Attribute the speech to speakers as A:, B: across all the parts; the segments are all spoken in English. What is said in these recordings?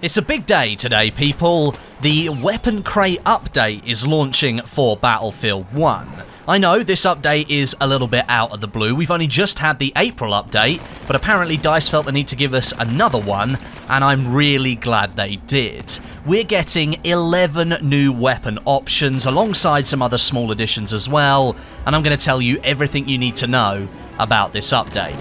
A: It's a big day today, people. The Weapon Crate update is launching for Battlefield 1. I know this update is a little bit out of the blue. We've only just had the April update, but apparently DICE felt the need to give us another one, and I'm really glad they did. We're getting 11 new weapon options alongside some other small additions as well, and I'm going to tell you everything you need to know about this update.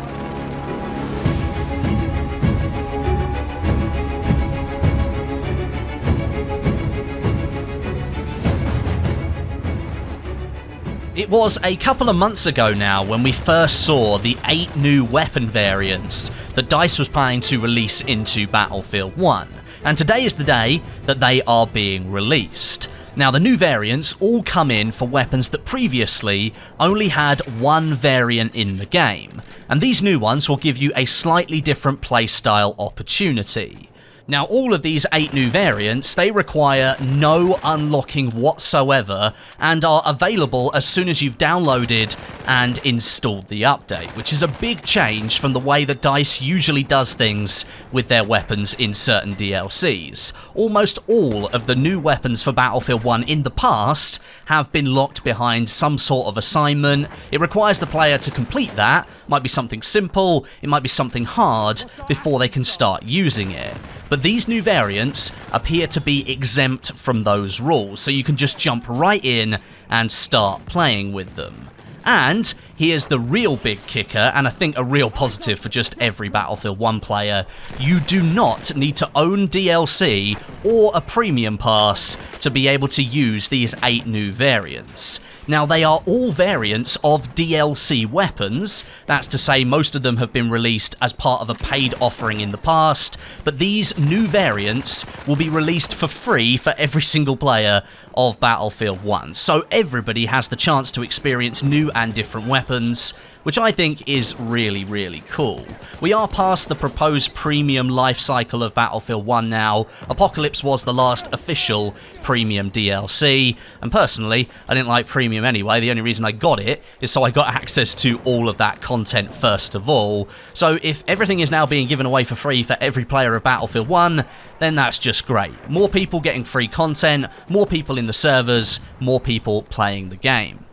A: It was a couple of months ago now when we first saw the 8 new weapon variants that DICE was planning to release into Battlefield 1, and today is the day that they are being released. Now, the new variants all come in for weapons that previously only had one variant in the game, and these new ones will give you a slightly different playstyle opportunity. Now, all of these 8 new variants, they require no unlocking whatsoever and are available as soon as you've downloaded and installed the update, which is a big change from the way that DICE usually does things with their weapons in certain DLCs. Almost all of the new weapons for Battlefield 1 in the past have been locked behind some sort of assignment. It requires the player to complete that. It might be something simple, it might be something hard, before they can start using it. But these new variants appear to be exempt from those rules, so you can just jump right in and start playing with them. And here's the real big kicker, and I think a real positive for just every Battlefield 1 player: you do not need to own DLC or a premium pass to be able to use these 8 new variants. Now, they are all variants of DLC weapons. That's to say, most of them have been released as part of a paid offering in the past, but these new variants will be released for free for every single player of Battlefield 1. So everybody has the chance to experience new and different weapons, which I think is really, really cool. We are past the proposed premium life cycle of Battlefield 1 now. Apocalypse was the last official premium DLC, and personally, I didn't like premium anyway. The only reason I got it is so I got access to all of that content first of all. So if everything is now being given away for free for every player of Battlefield 1, then that's just great. More people getting free content, more people in the servers, more people playing the game.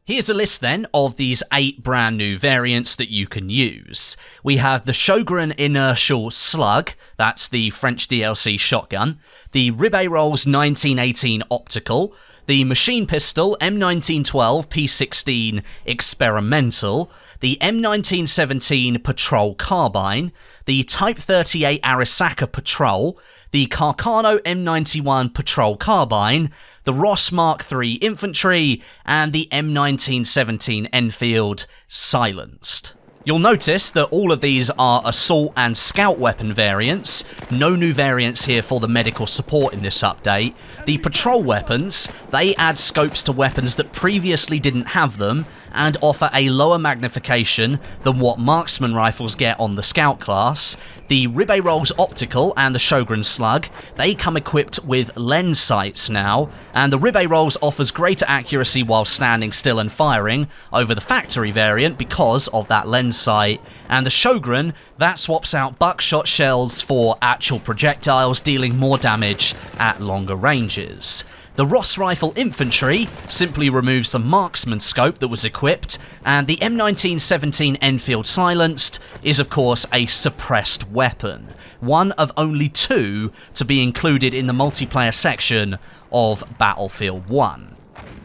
A: Here's a list then of these 8 brand new variants that you can use. We have the Shogun Inertial Slug, that's the French DLC shotgun, the Ribé Rolls 1918 Optical, the Machine Pistol M1912 P16 Experimental, the M1917 Patrol Carbine, the Type 38 Arisaka Patrol, the Carcano M91 Patrol Carbine, the Ross Mark III Infantry, and the M1917 Enfield Silenced. You'll notice that all of these are assault and scout weapon variants. No new variants here for the medical support in this update. The patrol weapons, they add scopes to weapons that previously didn't have them and offer a lower magnification than what marksman rifles get on the scout class. The Ribé Rolls Optical and the Shogun Slug, they come equipped with lens sights now, and the Ribé Rolls offers greater accuracy while standing still and firing over the factory variant because of that lens sight, and the Shogun, that swaps out buckshot shells for actual projectiles, dealing more damage at longer ranges. The Ross Rifle Infantry simply removes the marksman scope that was equipped, and the M1917 Enfield Silenced is of course a suppressed weapon, one of only 2 to be included in the multiplayer section of Battlefield 1.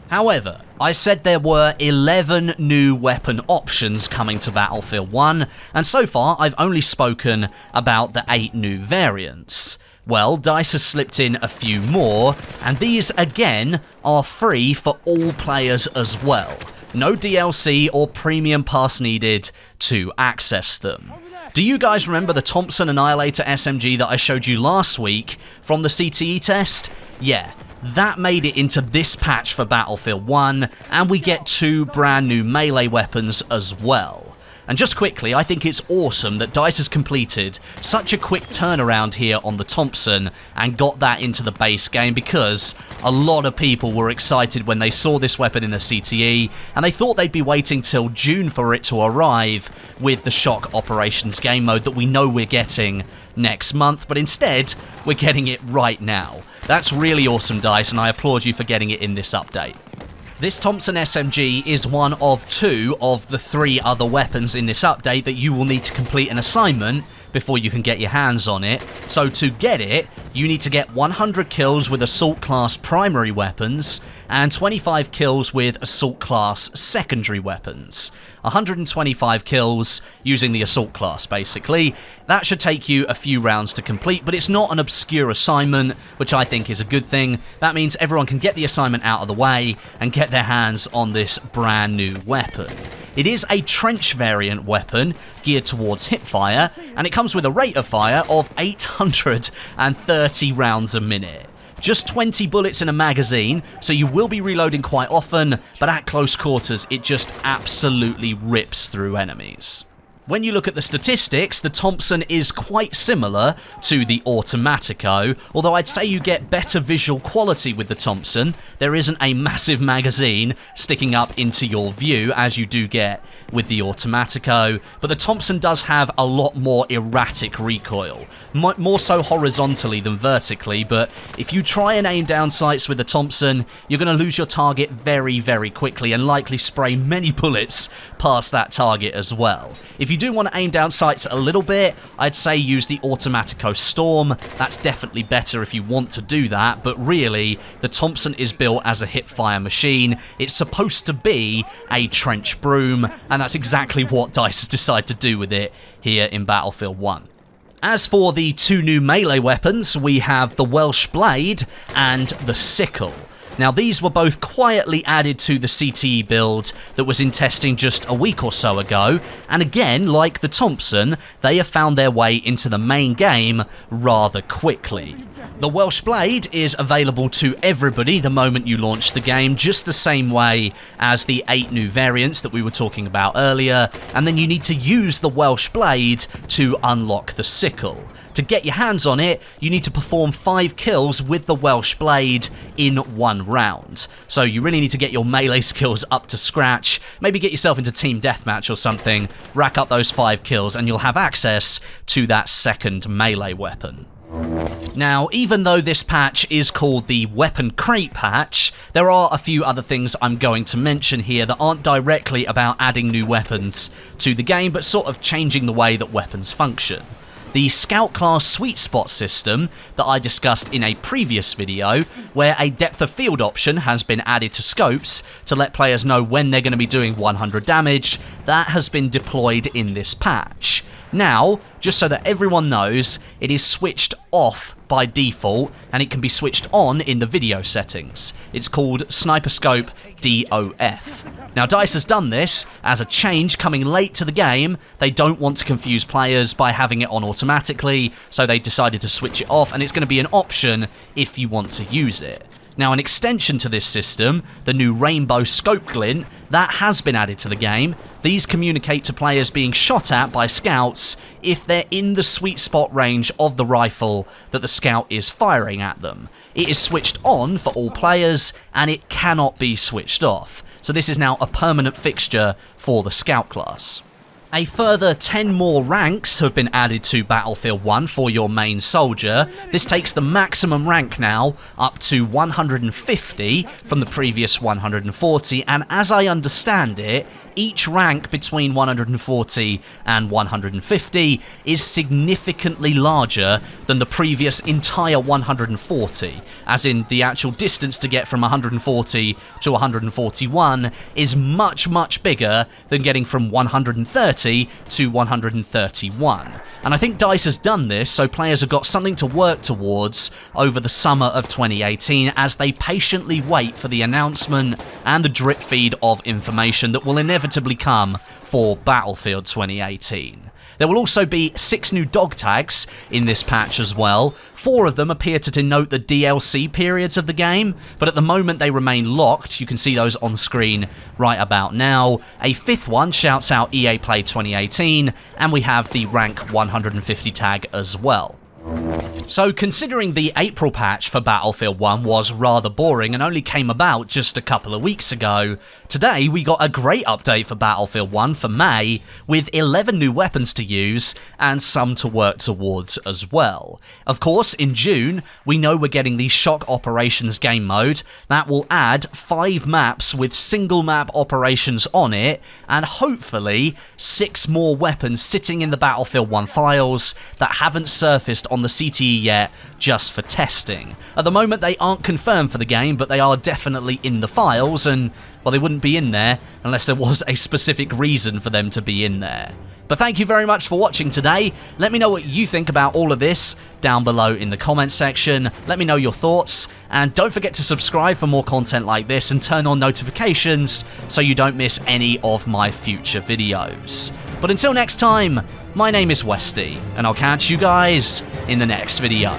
A: However, I said there were 11 new weapon options coming to Battlefield 1, and so far I've only spoken about the 8 new variants. Well, DICE has slipped in a few more, and these again are free for all players as well. No DLC or premium pass needed to access them. Do you guys remember the Thompson Annihilator SMG that I showed you last week from the CTE test? Yeah, that made it into this patch for Battlefield 1, and we get 2 brand new melee weapons as well. And just quickly, I think it's awesome that DICE has completed such a quick turnaround here on the Thompson and got that into the base game, because a lot of people were excited when they saw this weapon in the CTE and they thought they'd be waiting till June for it to arrive with the Shock Operations game mode that we know we're getting next month, but instead we're getting it right now. That's really awesome, DICE, and I applaud you for getting it in this update. This Thompson SMG is one of 2 of the 3 other weapons in this update that you will need to complete an assignment before you can get your hands on it. So to get it, you need to get 100 kills with Assault Class primary weapons and 25 kills with Assault Class secondary weapons. 125 kills using the Assault Class, basically. That should take you a few rounds to complete, but it's not an obscure assignment, which I think is a good thing. That means everyone can get the assignment out of the way and get their hands on this brand new weapon. It is a trench variant weapon geared towards hipfire, and it comes with a rate of fire of 830 rounds a minute. Just 20 bullets in a magazine, so you will be reloading quite often, but at close quarters it just absolutely rips through enemies. When you look at the statistics, the Thompson is quite similar to the Automatico, although I'd say you get better visual quality with the Thompson. There isn't a massive magazine sticking up into your view as you do get with the Automatico, but the Thompson does have a lot more erratic recoil, more so horizontally than vertically, but if you try and aim down sights with the Thompson, you're going to lose your target very, very quickly and likely spray many bullets past that target as well. If you do want to aim down sights a little bit, I'd say use the Automatico Storm. That's definitely better if you want to do that, but really, the Thompson is built as a hipfire machine. It's supposed to be a trench broom, and that's exactly what DICE has decided to do with it here in Battlefield 1. As for the 2 new melee weapons, we have the Welsh Blade and the Sickle. Now, these were both quietly added to the CTE build that was in testing just a week or so ago, and again, like the Thompson, they have found their way into the main game rather quickly. The Welsh Blade is available to everybody the moment you launch the game, just the same way as the 8 new variants that we were talking about earlier, and then you need to use the Welsh Blade to unlock the Sickle. To get your hands on it, you need to perform 5 kills with the Welsh Blade in 1 round. So you really need to get your melee skills up to scratch, maybe get yourself into team deathmatch or something, rack up those 5 kills, and you'll have access to that second melee weapon. Now, even though this patch is called the Weapon Crate patch, there are a few other things I'm going to mention here that aren't directly about adding new weapons to the game, but sort of changing the way that weapons function. The Scout class sweet spot system that I discussed in a previous video, where a depth of field option has been added to scopes to let players know when they're going to be doing 100 damage, that has been deployed in this patch. Now, just so that everyone knows, it is switched off by default, and it can be switched on in the video settings. It's called Sniper Scope DOF. Now, DICE has done this as a change coming late to the game. They don't want to confuse players by having it on automatically, so they decided to switch it off, and it's going to be an option if you want to use it. Now, an extension to this system, the new Rainbow Scope Glint, that has been added to the game. These communicate to players being shot at by scouts if they're in the sweet spot range of the rifle that the scout is firing at them. It is switched on for all players, and it cannot be switched off. So this is now a permanent fixture for the Scout class. A further 10 more ranks have been added to Battlefield 1 for your main soldier. This takes the maximum rank now up to 150 from the previous 140, and as I understand it, each rank between 140 and 150 is significantly larger than the previous entire 140, as in the actual distance to get from 140 to 141 is much bigger than getting from 130 to 131. And I think DICE has done this so players have got something to work towards over the summer of 2018 as they patiently wait for the announcement and the drip feed of information that will inevitably come for Battlefield 2018. There will also be 6 new dog tags in this patch as well. 4 of them appear to denote the DLC periods of the game, but at the moment they remain locked. You can see those on screen right about now. A 5th one shouts out EA Play 2018, and we have the rank 150 tag as well. So considering the April patch for Battlefield 1 was rather boring and only came about just a couple of weeks ago, today we got a great update for Battlefield 1 for May, with 11 new weapons to use and some to work towards as well. Of course, in June, we know we're getting the Shock Operations game mode that will add 5 maps with single map operations on it, and hopefully 6 more weapons sitting in the Battlefield 1 files that haven't surfaced on the CTE yet, just for testing. At the moment they aren't confirmed for the game, but they are definitely in the files, and well, they wouldn't be in there unless there was a specific reason for them to be in there. But thank you very much for watching today. Let me know what you think about all of this down below in the comments section. Let me know your thoughts, and don't forget to subscribe for more content like this and turn on notifications so you don't miss any of my future videos. But until next time, my name is Westie, and I'll catch you guys in the next video.